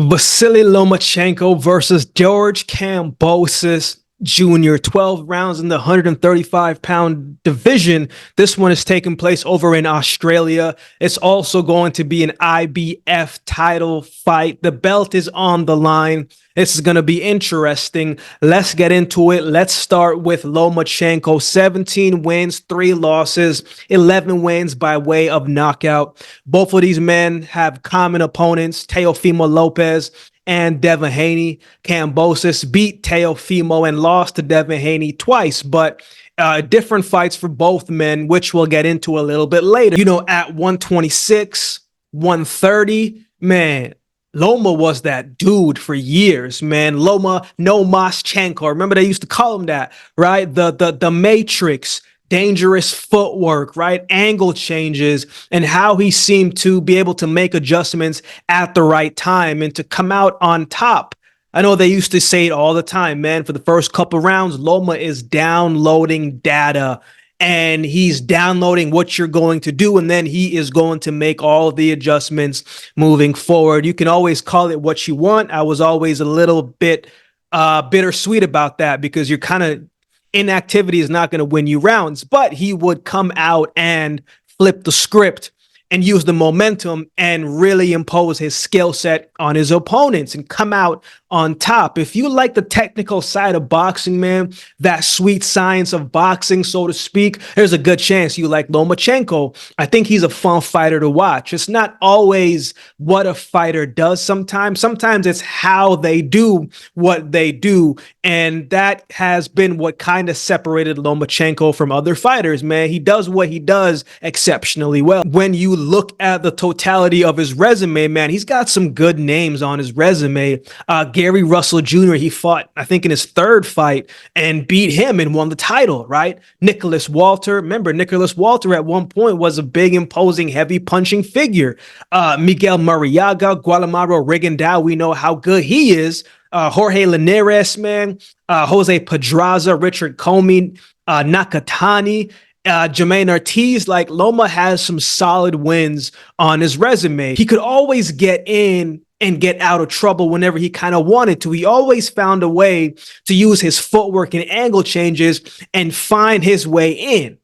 Vasiliy Lomachenko versus George Kambosos Jr. 12 rounds in the 135-pound division. This one is taking place over in Australia. It's also going to be an IBF title fight. The belt is on the line. This is going to be interesting. Let's get into it. Let's start with Lomachenko. 17 wins, 3 losses, 11 wins by way of knockout. Both of these men have common opponents, Teofimo Lopez and Devin Haney. Kambosos beat Teofimo and lost to Devin Haney twice, but different fights for both men, which we'll get into a little bit later. You know, at 126, 130, man, Loma was that dude for years, man. Loma no Moschenko. Remember they used to call him that, right? The Matrix, dangerous footwork, right? Angle changes, and how he seemed to be able to make adjustments at the right time and to come out on top. I know they used to say it all the time, man. For the first couple rounds, Loma is downloading data and he's downloading what you're going to do, and then he is going to make all the adjustments moving forward. You can always call it what you want. I was always a little bit bittersweet about that because you're kind of inactivity is not going to win you rounds, but he would come out and flip the script and use the momentum and really impose his skill set on his opponents and come out on top. If you like the technical side of boxing, man, that sweet science of boxing, so to speak, there's a good chance you like Lomachenko. I think he's a fun fighter to watch. It's not always what a fighter does sometimes. Sometimes it's how they do what they do. And that has been what kind of separated Lomachenko from other fighters, man. He does what he does exceptionally well. When you look at the totality of his resume, man, he's got some good names on his resume. Gary Russell Jr., he fought, I think, in his 3rd fight and beat him and won the title, right? Nicholas Walter, remember, Nicholas Walter at one point was a big, imposing, heavy punching figure. Miguel Mariaga, Guatemala Rigondeaux, we know how good he is. Jorge Linares, man, Jose Pedraza, Richard Comey, Nakatani, Jermaine Ortiz. Like, Loma has some solid wins on his resume. He could always get in and get out of trouble whenever he kind of wanted to. He always found a way to use his footwork and angle changes and find his way in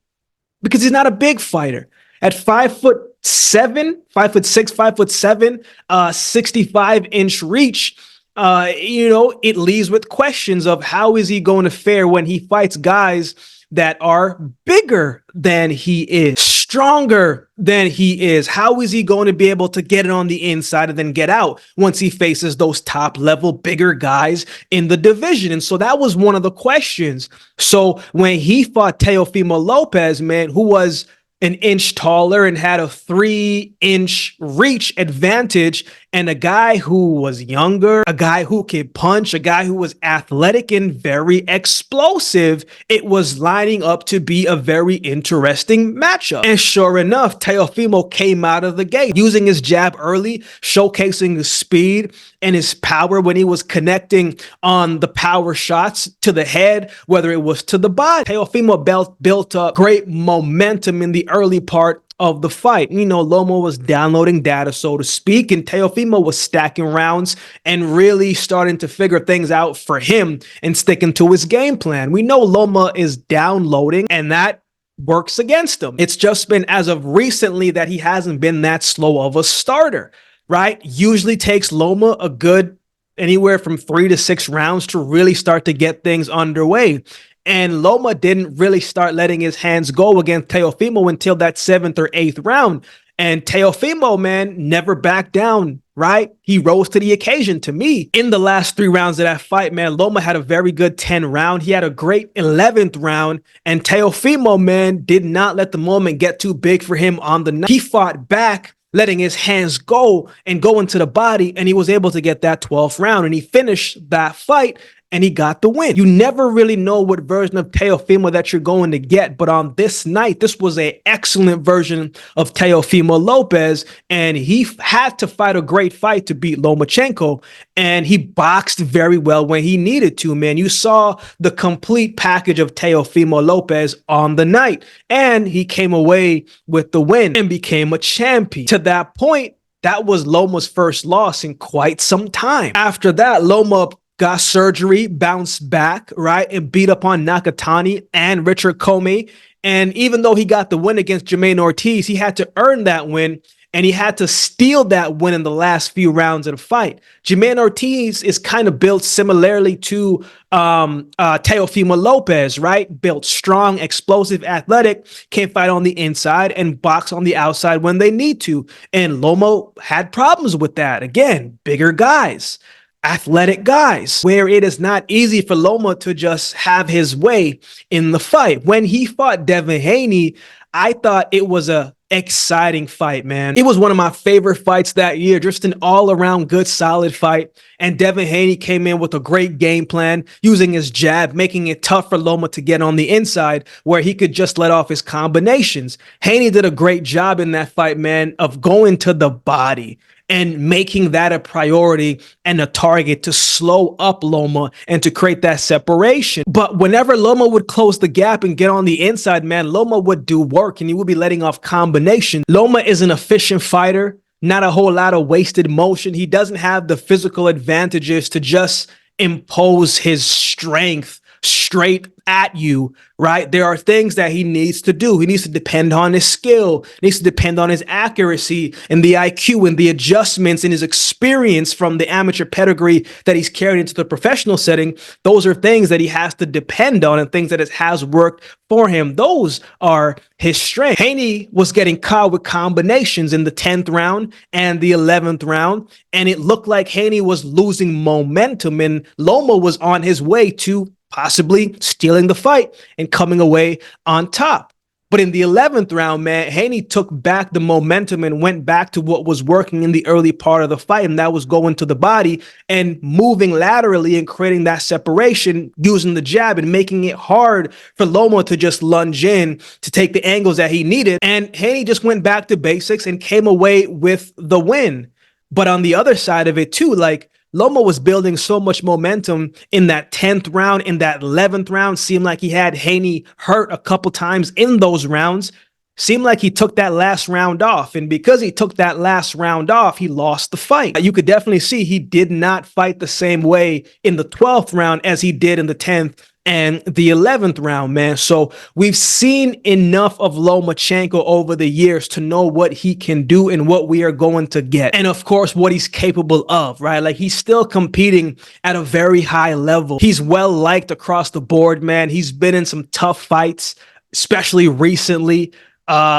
because he's not a big fighter. At 5'7", 5'6", 5'7", 65-inch reach, you know, it leaves with questions of how is he going to fare when he fights guys that are bigger than he is, stronger than he is. How is he going to be able to get it on the inside and then get out once he faces those top level bigger guys in the division? And so that was one of the questions. So when he fought Teofimo Lopez, man, who was an inch taller and had a 3-inch reach advantage, and a guy who was younger, a guy who could punch, a guy who was athletic and very explosive, it was lining up to be a very interesting matchup. And sure enough, Teofimo came out of the gate using his jab early, showcasing his speed and his power when he was connecting on the power shots to the head, whether it was to the body. Teofimo built up great momentum in the early part of the fight. You know, Loma was downloading data, so to speak, and Teofimo was stacking rounds and really starting to figure things out for him and sticking to his game plan. We know Loma is downloading, and that works against him. It's just been as of recently that he hasn't been that slow of a starter, right? Usually takes Loma a good anywhere from 3 to 6 rounds to really start to get things underway. And Loma didn't really start letting his hands go against Teofimo until that 7th or 8th round. And Teofimo, man, never backed down, right? He rose to the occasion. To me, in the last 3 rounds of that fight, man, Loma had a very good 10 round. He had a great 11th round. And Teofimo, man, did not let the moment get too big for him on the night. He fought back, letting his hands go and go into the body, and he was able to get that 12th round. And he finished that fight and he got the win. You never really know what version of Teofimo that you're going to get, but on this night, this was an excellent version of Teofimo Lopez, and he had to fight a great fight to beat Lomachenko, and he boxed very well when he needed to, man. You saw the complete package of Teofimo Lopez on the night, and he came away with the win and became a champion. To that point, that was Loma's first loss in quite some time. After that, Loma got surgery, bounced back, right, and beat up on Nakatani and Richard Comey. And even though he got the win against Jermaine Ortiz, he had to earn that win, and he had to steal that win in the last few rounds of the fight. Jermaine Ortiz is kind of built similarly to Teofimo Lopez, right? Built strong, explosive, athletic, can fight on the inside and box on the outside when they need to. And Loma had problems with that. Again, bigger guys, athletic guys, where it is not easy for Loma to just have his way in the fight. When he fought Devin Haney, I thought it was a exciting fight, man. It was one of my favorite fights that year, just an all-around good, solid fight. And Devin Haney came in with a great game plan, using his jab, making it tough for Loma to get on the inside where he could just let off his combinations. Haney did a great job in that fight, man, of going to the body and making that a priority and a target to slow up Loma and to create that separation. But whenever Loma would close the gap and get on the inside, man, Loma would do work and he would be letting off combination. Loma is an efficient fighter, not a whole lot of wasted motion. He doesn't have the physical advantages to just impose his strength straight at you, right? There are things that he needs to do. He needs to depend on his skill, he needs to depend on his accuracy and the IQ and the adjustments and his experience from the amateur pedigree that he's carried into the professional setting. Those are things that he has to depend on and things that has worked for him. Those are his strengths. Haney was getting caught with combinations in the 10th round and the 11th round, and it looked like Haney was losing momentum and Loma was on his way to possibly stealing the fight and coming away on top. But in the 11th round, man, Haney took back the momentum and went back to what was working in the early part of the fight, and that was going to the body and moving laterally and creating that separation using the jab and making it hard for Loma to just lunge in to take the angles that he needed. And Haney just went back to basics and came away with the win. But on the other side of it too, like, Loma was building so much momentum in that 10th round, in that 11th round. Seemed like he had Haney hurt a couple times in those rounds. Seemed like he took that last round off. And because he took that last round off, he lost the fight. You could definitely see he did not fight the same way in the 12th round as he did in the 10th and the 11th round, man. So we've seen enough of Lomachenko over the years to know what he can do and what we are going to get. And of course, what he's capable of, right? Like, he's still competing at a very high level. He's well liked across the board, man. He's been in some tough fights, especially recently.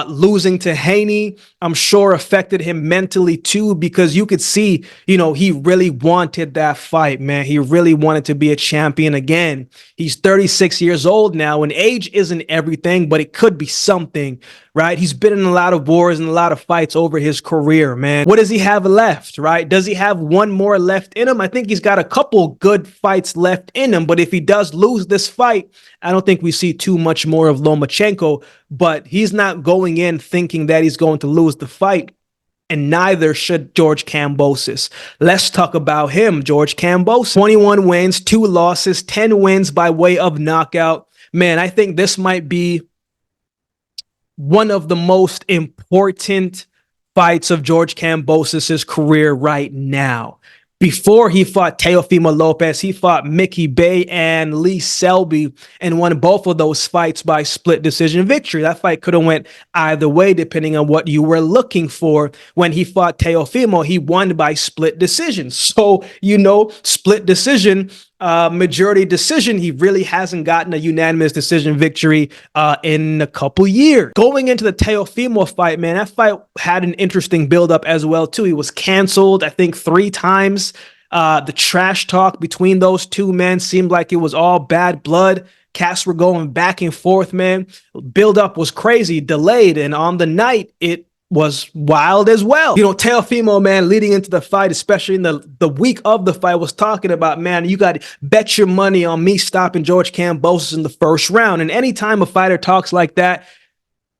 Losing to Haney, I'm sure affected him mentally too, because you could see, you know, he really wanted that fight, man. He really wanted to be a champion again. He's 36 years old now, and age isn't everything, but it could be something, right? He's been in a lot of wars and a lot of fights over his career, man. What does he have left, right? Does he have one more left in him? I think he's got a couple good fights left in him, but if he does lose this fight, I don't think we see too much more of Lomachenko, but he's not going in thinking that he's going to lose the fight, and neither should George Kambosos. Let's talk about him. George Kambosos, 21 wins, 2 losses, 10 wins by way of knockout. Man, I think this might be one of the most important fights of George Kambosos' career right now. Before he fought Teofimo Lopez, he fought Mickey Bay and Lee Selby and won both of those fights by split decision victory. That fight could have went either way depending on what you were looking for. When he fought Teofimo, he won by split decision. So, you know, split decision, majority decision, he really hasn't gotten a unanimous decision victory in a couple years. Going into the Teofimo fight, man, that fight had an interesting buildup as well too. He was canceled, I think, 3 times. The trash talk between those two men seemed like it was all bad blood. Cats were going back and forth, man. Buildup was crazy, delayed, and on the night, it was wild as well. You know, Teofimo, man, leading into the fight, especially in the week of the fight, was talking about, man, you got to bet your money on me stopping George Kambosos in the first round. And anytime a fighter talks like that,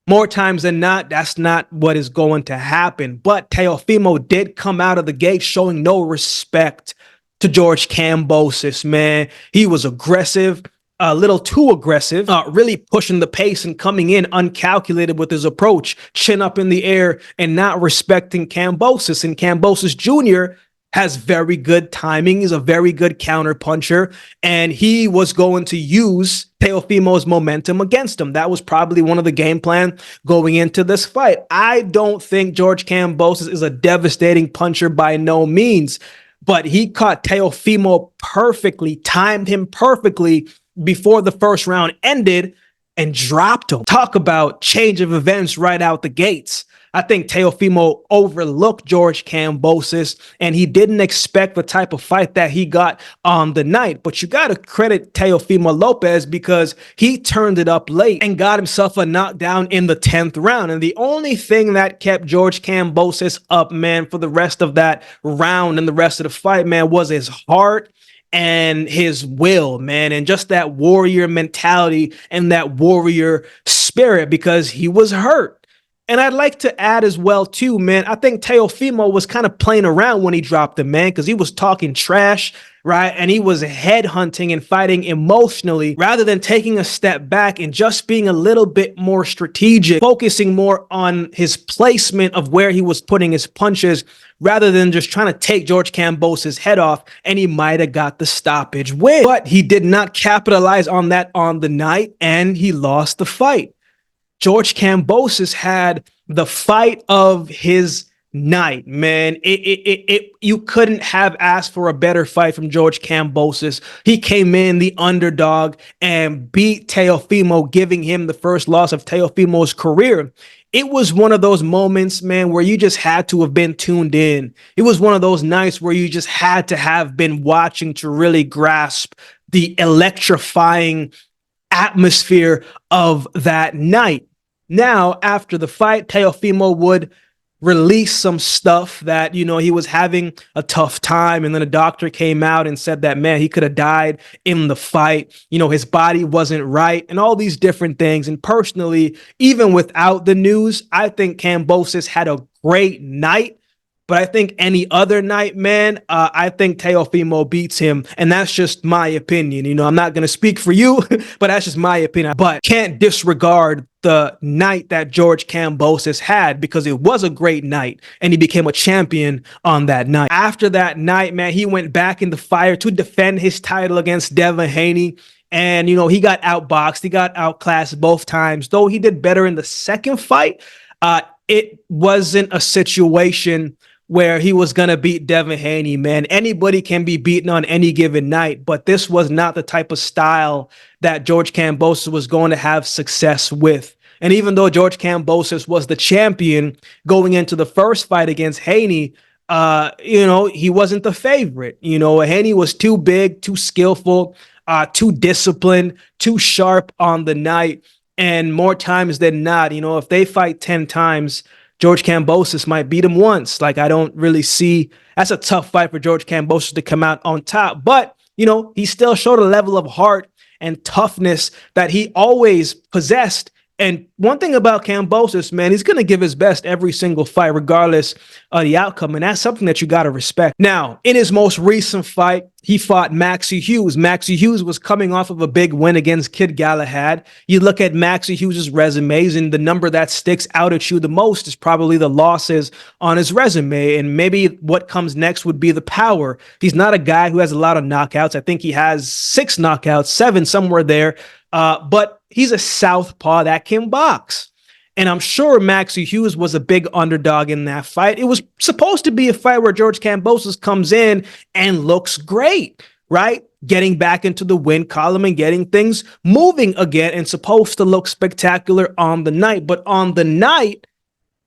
more times than not, that's not what is going to happen. But Teofimo did come out of the gate showing no respect to George Kambosos, man. He was aggressive, a little too aggressive, really pushing the pace and coming in uncalculated with his approach, chin up in the air and not respecting Kambosos. And Kambosos Jr. has very good timing. He's a very good counter puncher, and he was going to use Teofimo's momentum against him. That was probably one of the game plan going into this fight. I don't think George Kambosos is a devastating puncher by no means, but he caught Teofimo perfectly, timed him perfectly before the first round ended and dropped him. Talk about change of events right out the gates. I think Teofimo overlooked George Kambosos, and he didn't expect the type of fight that he got on the night. But you got to credit Teofimo Lopez because he turned it up late and got himself a knockdown in the 10th round. And the only thing that kept George Kambosos up, man, for the rest of that round and the rest of the fight, man, was his heart and his will, man, and just that warrior mentality and that warrior spirit, because he was hurt. And I'd like to add as well, too, man, I think Teofimo was kind of playing around when he dropped him, man, because he was talking trash, right? And he was headhunting and fighting emotionally rather than taking a step back and just being a little bit more strategic, focusing more on his placement of where he was putting his punches rather than just trying to take George Kambosos' head off, and he might have got the stoppage win. But he did not capitalize on that on the night, and he lost the fight. George Kambosos had the fight of his night, man. You couldn't have asked for a better fight from George Kambosos. He came in the underdog and beat Teofimo, giving him the first loss of Teofimo's career. It was one of those moments, man, where you just had to have been tuned in. It was one of those nights where you just had to have been watching to really grasp the electrifying atmosphere of that night. Now, after the fight, Teofimo would release some stuff that, you know, he was having a tough time. And then a doctor came out and said that, man, he could have died in the fight. You know, his body wasn't right and all these different things. And personally, even without the news, I think Kambosos had a great night. But I think any other night, man, I think Teofimo beats him. And that's just my opinion. You know, I'm not going to speak for you, but that's just my opinion. But can't disregard the night that George Kambosos had, because it was a great night and he became a champion on that night. After that night, man, he went back in the fire to defend his title against Devin Haney. And, you know, he got outboxed. He got outclassed both times. Though he did better in the second fight, it wasn't a situation where he was going to beat Devin Haney, man. Anybody can be beaten on any given night, but this was not the type of style that George Kambosos was going to have success with. And even though George Kambosos was the champion going into the first fight against Haney, you know, he wasn't the favorite. You know, Haney was too big, too skillful, too disciplined, too sharp on the night. And more times than not, you know, if they fight 10 times, George Kambosos might beat him once. Like, I don't really see, that's a tough fight for George Kambosos to come out on top. But, you know, he still showed a level of heart and toughness that he always possessed. And one thing about Kambosos, man, he's going to give his best every single fight, regardless of the outcome. And that's something that you got to respect. Now, in his most recent fight, he fought Maxi Hughes. Maxi Hughes was coming off of a big win against Kid Galahad. You look at Maxi Hughes' resumes, and the number that sticks out at you the most is probably the losses on his resume. And maybe what comes next would be the power. He's not a guy who has a lot of knockouts. I think he has 6 knockouts, 7, somewhere there. But he's a southpaw that can box. And I'm sure Maxi Hughes was a big underdog in that fight. It was supposed to be a fight where George Kambosos comes in and looks great, right? Getting back into the win column and getting things moving again, and supposed to look spectacular on the night. But on the night,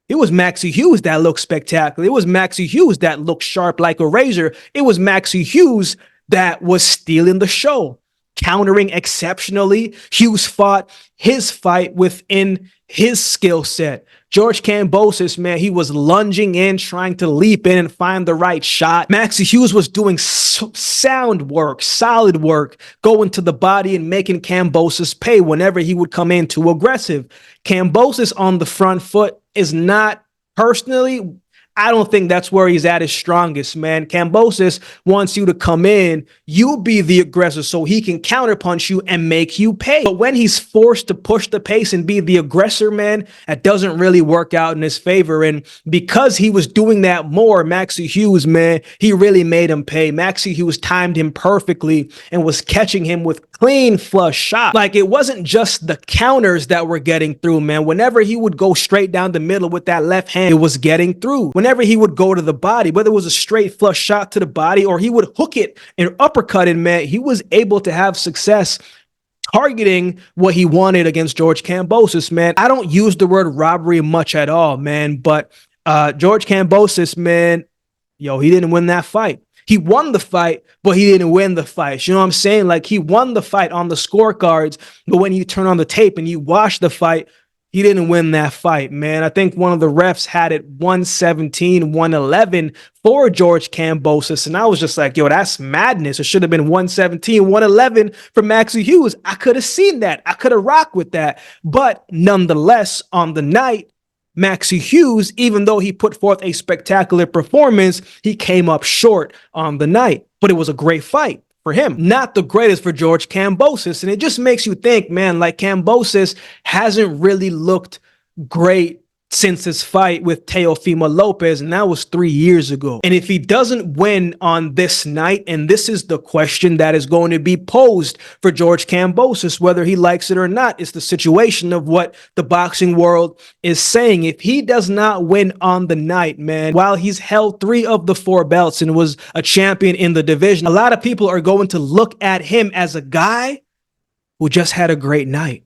it was Maxi Hughes that looked spectacular. It was Maxi Hughes that looked sharp like a razor. It was Maxi Hughes that was stealing the show, countering exceptionally. Hughes fought his fight within his skill set. George Kambosos, man, he was lunging in, trying to leap in and find the right shot. Maxi Hughes was doing sound work, solid work, going to the body and making Kambosos pay whenever he would come in too aggressive. Kambosos on the front foot is not, personally, I don't think that's where he's at his strongest, man. Kambosos wants you to come in, you be the aggressor so he can counterpunch you and make you pay. But when he's forced to push the pace and be the aggressor, man, that doesn't really work out in his favor. And because he was doing that more, Maxi Hughes, man, he really made him pay. Maxi Hughes timed him perfectly and was catching him with clean flush shots. Like, it wasn't just the counters that were getting through, man. Whenever he would go straight down the middle with that left hand, it was getting through. Whenever he would go to the body, whether it was a straight flush shot to the body or he would hook it and uppercut it, man, he was able to have success targeting what he wanted against George Kambosos, man. I don't use the word robbery much at all, man, but George Kambosos, man, yo, he didn't win that fight. He won the fight, but he didn't win the fight. You know what I'm saying? Like, he won the fight on the scorecards, but when you turn on the tape and you watch the fight, he didn't win that fight, man. I think one of the refs had it 117, 111 for George Kambosos, and I was just like, yo, that's madness. It should have been 117, 111 for Maxi Hughes. I could have seen that. I could have rocked with that. But nonetheless, on the night, Maxi Hughes, even though he put forth a spectacular performance, he came up short on the night. But it was a great fight for him. Not the greatest for George Kambosos. And it just makes you think, man, like, Kambosos hasn't really looked great since his fight with Teofimo Lopez, and that was 3 years ago. And if he doesn't win on this night, and this is the question that is going to be posed for George Kambosos, whether he likes it or not, it's the situation of what the boxing world is saying. If he does not win on the night, man, while he's held 3 of the 4 belts and was a champion in the division, a lot of people are going to look at him as a guy who just had a great night.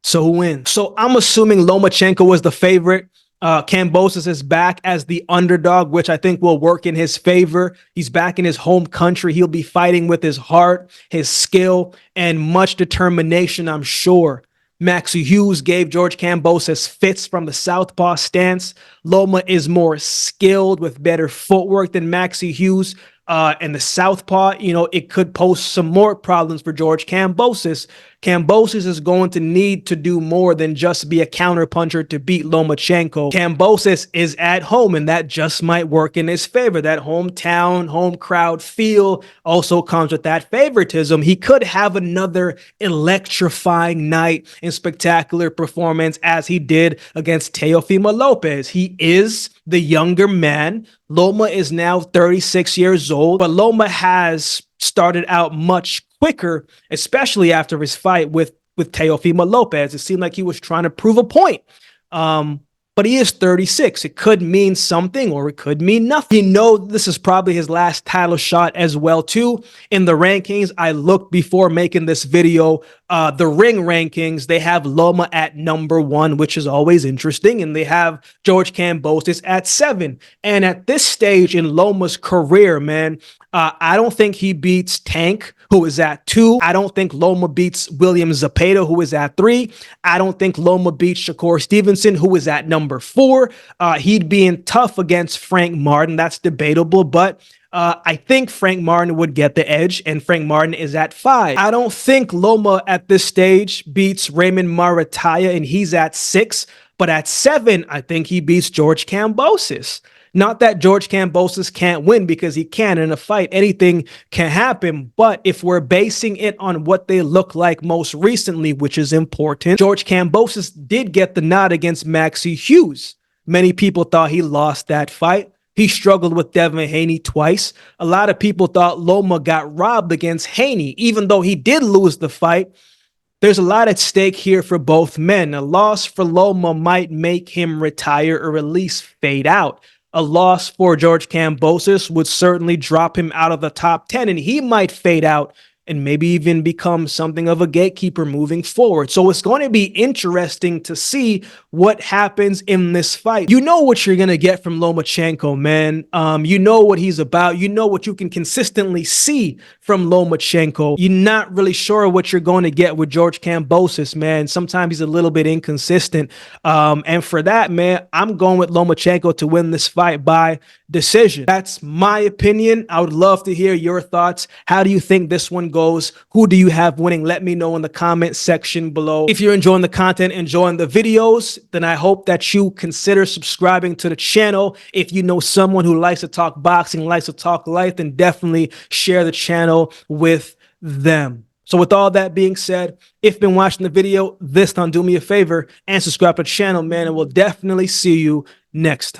So who wins? So I'm assuming Lomachenko was the favorite. Kambosos is back as the underdog, which I think will work in his favor. He's back in his home country. He'll be fighting with his heart, his skill, and much determination, I'm sure. Maxi Hughes gave George Kambosos fits from the southpaw stance. Loma is more skilled with better footwork than Maxi Hughes. And the southpaw, you know, it could pose some more problems for George Kambosos. Kambosos is going to need to do more than just be a counterpuncher to beat Lomachenko. Kambosos is at home, and that just might work in his favor. That hometown, home crowd feel also comes with that favoritism. He could have another electrifying night and spectacular performance as he did against Teofimo Lopez. He is the younger man. Loma is now 36 years old, but Loma has started out much quicker, especially after his fight with Teofimo Lopez. It seemed like he was trying to prove a point. But he is 36. It could mean something or it could mean nothing. You know, this is probably his last title shot as well, too. In the rankings, I looked before making this video, the ring rankings, they have Loma at number 1, which is always interesting. And they have George Kambosos at 7. And at this stage in Loma's career, man, I don't think he beats Tank, who is at 2. I don't think Loma beats William Zepeda, who is at 3. I don't think Loma beats Shakur Stevenson, who is at number 4. He'd be in tough against Frank Martin. That's debatable, but I think Frank Martin would get the edge, and Frank Martin is at 5. I don't think Loma at this stage beats Raymond Marataya, and he's at 6. But at 7, I think he beats George Kambosos. Not that George Kambosos can't win, because he can in a fight. Anything can happen. But if we're basing it on what they look like most recently, which is important, George Kambosos did get the nod against Maxi Hughes. Many people thought he lost that fight. He struggled with Devin Haney twice. A lot of people thought Loma got robbed against Haney, even though he did lose the fight. There's a lot at stake here for both men. A loss for Loma might make him retire or at least fade out. A loss for George Kambosos would certainly drop him out of the top 10, and he might fade out and maybe even become something of a gatekeeper moving forward. So it's going to be interesting to see what happens in this fight. You know what you're going to get from Lomachenko, man. You know what he's about. You know what you can consistently see from Lomachenko. You're not really sure what you're going to get with George Kambosos, man. Sometimes he's a little bit inconsistent. And for that, man, I'm going with Lomachenko to win this fight by decision. That's my opinion. I would love to hear your thoughts. How do you think this one goes goes. Who do you have winning? Let me know in the comment section below. If you're enjoying the content, enjoying the videos, then I hope that you consider subscribing to the channel. If you know someone who likes to talk boxing, likes to talk life, then definitely share the channel with them. So with all that being said, if you've been watching the video this time, do me a favor and subscribe to the channel, man, and we'll definitely see you next time.